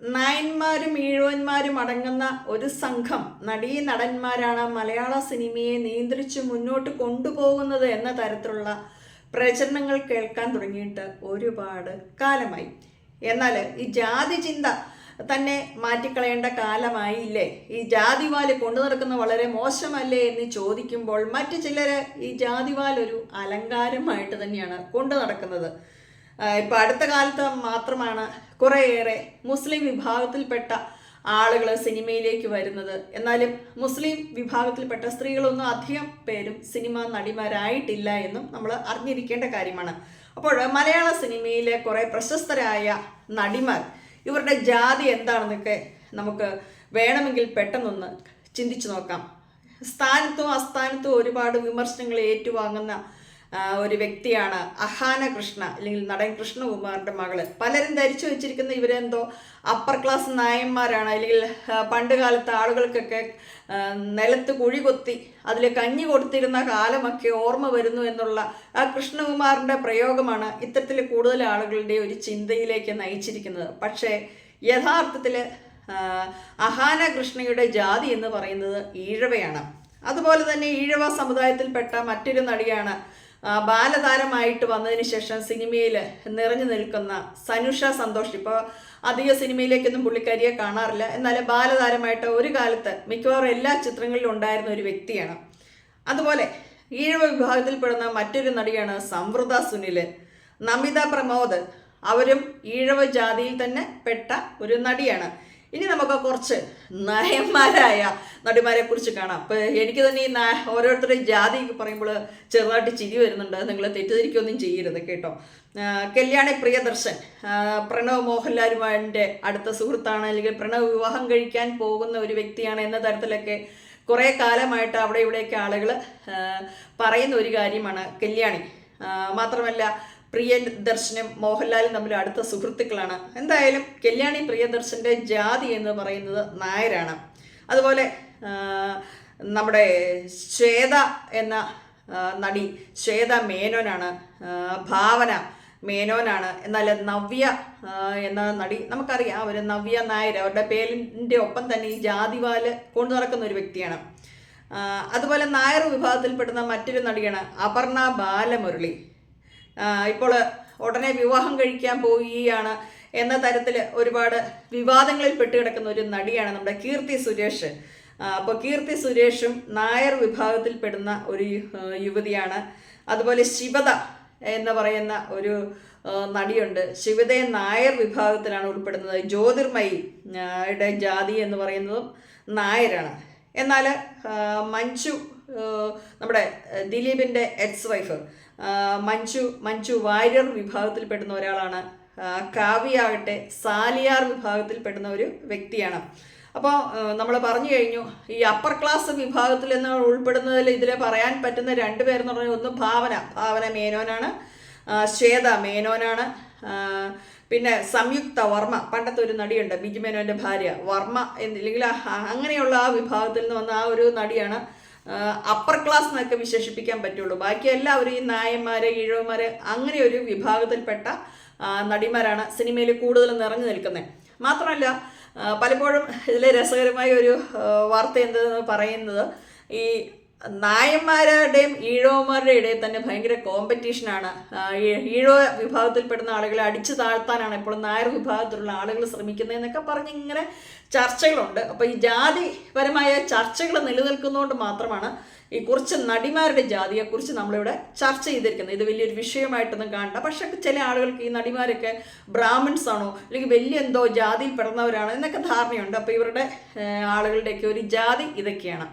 നായന്മാരും ഈഴവന്മാരും അടങ്ങുന്ന ഒരു സംഘം നടീനടന്മാരാണ് മലയാള സിനിമയെ നിയന്ത്രിച്ച് മുന്നോട്ട് കൊണ്ടുപോകുന്നത് എന്ന തരത്തിലുള്ള പ്രചരണങ്ങൾ കേൾക്കാൻ തുടങ്ങിയിട്ട് ഒരുപാട് കാലമായി. എന്നാൽ ഈ ജാതി ചിന്ത തന്നെ മാറ്റിക്കളയേണ്ട കാലമായില്ലേ? ഈ ജാതിവാല് കൊണ്ടു നടക്കുന്ന വളരെ മോശമല്ലേ എന്ന് ചോദിക്കുമ്പോൾ മറ്റു ചിലർ ഈ ജാതിവാൽ ഒരു അലങ്കാരമായിട്ട് തന്നെയാണ് കൊണ്ടു നടക്കുന്നത്. ഇപ്പം അടുത്ത കാലത്ത് മാത്രമാണ് കുറേയേറെ മുസ്ലിം വിഭാഗത്തിൽപ്പെട്ട ആളുകൾ സിനിമയിലേക്ക് വരുന്നത്. എന്നാലും മുസ്ലിം വിഭാഗത്തിൽപ്പെട്ട സ്ത്രീകളൊന്നും അധികം പേരും സിനിമ നടിമാരായിട്ടില്ല എന്നും നമ്മൾ അറിഞ്ഞിരിക്കേണ്ട കാര്യമാണ്. അപ്പോൾ മലയാള സിനിമയിലെ കുറേ പ്രശസ്തരായ നടിമാർ ഇവരുടെ ജാതി എന്താണെന്നൊക്കെ നമുക്ക് വേണമെങ്കിൽ പെട്ടെന്നൊന്ന് ചിന്തിച്ചു നോക്കാം. സ്ഥാനത്തും അസ്ഥാനത്തും ഒരുപാട് വിമർശനങ്ങൾ ഏറ്റുവാങ്ങുന്ന ഒരു വ്യക്തിയാണ് അഹാന കൃഷ്ണ, അല്ലെങ്കിൽ നടൻ കൃഷ്ണകുമാറിൻ്റെ മകള്. പലരും ധരിച്ചു വെച്ചിരിക്കുന്ന ഇവരെന്തോ അപ്പർ ക്ലാസ് നായന്മാരാണ്, അല്ലെങ്കിൽ പണ്ട് കാലത്ത് ആളുകൾക്കൊക്കെ നിലത്ത് കുഴി കൊത്തി അതിൽ കഞ്ഞി കൊടുത്തിരുന്ന കാലമൊക്കെ ഓർമ്മ വരുന്നു എന്നുള്ള ആ കൃഷ്ണകുമാറിൻ്റെ പ്രയോഗമാണ് ഇത്തരത്തിൽ കൂടുതൽ ആളുകളുടെ ഒരു ചിന്തയിലേക്ക് നയിച്ചിരിക്കുന്നത്. പക്ഷേ യഥാർത്ഥത്തിൽ അഹാന കൃഷ്ണയുടെ ജാതി എന്ന് പറയുന്നത് ഈഴവയാണ്. അതുപോലെ തന്നെ ഈഴവ സമുദായത്തിൽപ്പെട്ട മറ്റൊരു നടിയാണ് ബാലതാരമായിട്ട് വന്നതിന് ശേഷം സിനിമയിൽ നിറഞ്ഞു നിൽക്കുന്ന സനുഷ സന്തോഷ്. ഇപ്പോൾ അധിക സിനിമയിലേക്കൊന്നും പുള്ളിക്കാരിയെ കാണാറില്ല, എന്നാലും ബാലതാരമായിട്ട് ഒരു കാലത്ത് മിക്കവാറും എല്ലാ ചിത്രങ്ങളിലും ഉണ്ടായിരുന്ന ഒരു വ്യക്തിയാണ്. അതുപോലെ ഈഴവ വിഭാഗത്തിൽപ്പെടുന്ന മറ്റൊരു നടിയാണ് സംവൃത സുനിൽ, നമിത പ്രമോദ്. അവരും ഈഴവ ജാതിയിൽ തന്നെ പെട്ട ഒരു നടിയാണ്. ഇനി നമുക്ക് കുറച്ച് നായന്മാരായ നടിമാരെ കുറിച്ച് കാണാം. അപ്പോൾ എനിക്ക് തന്നെ ഈ ഓരോരുത്തരുടെയും ജാതി പറയുമ്പോൾ ചെറുതായിട്ട് ചിരി വരുന്നുണ്ട്. നിങ്ങൾ തെറ്റിദ്ധരിക്കുകയൊന്നും ചെയ്യരുത് കേട്ടോ. കല്യാണി പ്രിയദർശൻ പ്രണവ് മോഹൻലാലുമാൻ്റെ അടുത്ത സുഹൃത്താണ്, അല്ലെങ്കിൽ പ്രണവ് വിവാഹം കഴിക്കാൻ പോകുന്ന ഒരു വ്യക്തിയാണ് എന്ന തരത്തിലൊക്കെ കുറേ കാലമായിട്ട് അവിടെ ഇവിടെയൊക്കെ ആളുകൾ പറയുന്ന ഒരു കാര്യമാണ് കല്യാണി. മാത്രമല്ല പ്രിയദർശനും മോഹൻലാലും തമ്മിൽ അടുത്ത സുഹൃത്തുക്കളാണ്. എന്തായാലും കല്യാണി പ്രിയദർശൻ്റെ ജാതി എന്ന് പറയുന്നത് നായരാണ്. അതുപോലെ നമ്മുടെ ശ്വേത എന്ന നടി ശ്വേത മേനോനാണ്, ഭാവന മേനോനാണ്. എന്നാൽ നവ്യ എന്ന നടി നമുക്കറിയാം, അവർ നവ്യ നായർ, അവരുടെ പേരിൻ്റെ ഒപ്പം തന്നെ ഈ ജാതിവാല് കൊണ്ടു നടക്കുന്ന ഒരു വ്യക്തിയാണ്. അതുപോലെ നായർ വിഭാഗത്തിൽപ്പെടുന്ന മറ്റൊരു നടിയാണ് അപർണ ബാലമുരളി. ഇപ്പോൾ ഉടനെ വിവാഹം കഴിക്കാൻ പോവുകയാണ് എന്ന തരത്തിൽ ഒരുപാട് വിവാദങ്ങളിൽ പെട്ടുകിടക്കുന്ന ഒരു നടിയാണ് നമ്മുടെ കീർത്തി സുരേഷ്. അപ്പോൾ കീർത്തി സുരേഷും നായർ വിഭാഗത്തിൽപ്പെടുന്ന ഒരു യുവതിയാണ്. അതുപോലെ ശിവത എന്ന് പറയുന്ന ഒരു നടിയുണ്ട്. ശിവതയെ നായർ വിഭാഗത്തിലാണ് ഉൾപ്പെടുന്നത്. ജ്യോതിർമയിയുടെ ജാതി എന്ന് പറയുന്നതും നായരാണ്. എന്നാൽ മഞ്ജു, നമ്മുടെ ദിലീപിൻ്റെ എക്സ് വൈഫ് മഞ്ജു വാര്യർ വിഭാഗത്തിൽപ്പെടുന്ന ഒരാളാണ്. കാവ്യാകട്ടെ സാലിയാർ വിഭാഗത്തിൽപ്പെടുന്ന ഒരു വ്യക്തിയാണ്. അപ്പോൾ നമ്മൾ പറഞ്ഞു കഴിഞ്ഞു, ഈ അപ്പർ ക്ലാസ് വിഭാഗത്തിൽ എന്ന് ഉൾപ്പെടുന്നതിൽ ഇതിൽ പറയാൻ പറ്റുന്ന രണ്ട് പേരെന്ന് പറഞ്ഞാൽ ഒന്ന് ഭാവന മേനോനാണ്, ശ്വേത മേനോനാണ്. പിന്നെ സംയുക്ത വർമ്മ, പണ്ടത്തെ ഒരു നടിയുണ്ട്, ബിജു മേനോൻ്റെ ഭാര്യ വർമ്മ, അല്ലെങ്കിൽ അങ്ങനെയുള്ള ആ വിഭാഗത്തിൽ നിന്ന് വന്ന ആ ഒരു നടിയാണ് അപ്പർ ക്ലാസ് എന്നൊക്കെ വിശേഷിപ്പിക്കാൻ പറ്റുള്ളൂ. ബാക്കി എല്ലാവരും ഈ നായന്മാര്, ഈഴവന്മാര്, അങ്ങനെ ഒരു വിഭാഗത്തിൽപ്പെട്ട നടിമാരാണ് സിനിമയിൽ കൂടുതൽ നിറഞ്ഞു നിൽക്കുന്നത്. മാത്രമല്ല പലപ്പോഴും ഇതിലെ രസകരമായ ഒരു വാർത്ത എന്തെന്ന് പറയുന്നത്, ഈ നായന്മാരുടെയും ഈഴവന്മാരുടെ ഇടയിൽ തന്നെ ഭയങ്കര കോമ്പറ്റീഷനാണ്. ഈഴവ വിഭാഗത്തിൽപ്പെടുന്ന ആളുകളെ അടിച്ചു താഴ്ത്താനാണ് ഇപ്പോൾ നായർ വിഭാഗത്തിലുള്ള ആളുകൾ ശ്രമിക്കുന്നതെന്നൊക്കെ പറഞ്ഞ് ഇങ്ങനെ ചർച്ചകളുണ്ട്. അപ്പോൾ ഈ ജാതിപരമായ ചർച്ചകൾ നിലനിൽക്കുന്നതുകൊണ്ട് മാത്രമാണ് ഈ കുറച്ച് നടിമാരുടെ ജാതിയെക്കുറിച്ച് നമ്മളിവിടെ ചർച്ച ചെയ്തിരിക്കുന്നത്. ഇത് വലിയൊരു വിഷയമായിട്ടൊന്നും കാണണ്ട. പക്ഷേ ചില ആളുകൾക്ക് ഈ നടിമാരൊക്കെ ബ്രാഹ്മിൺസ് ആണോ, അല്ലെങ്കിൽ വലിയ എന്തോ ജാതിയിൽ പെടുന്നവരാണോ എന്നൊക്കെ ധാരണയുണ്ട്. അപ്പോൾ ഇവരുടെ ആളുകളുടെയൊക്കെ ഒരു ജാതി ഇതൊക്കെയാണ്.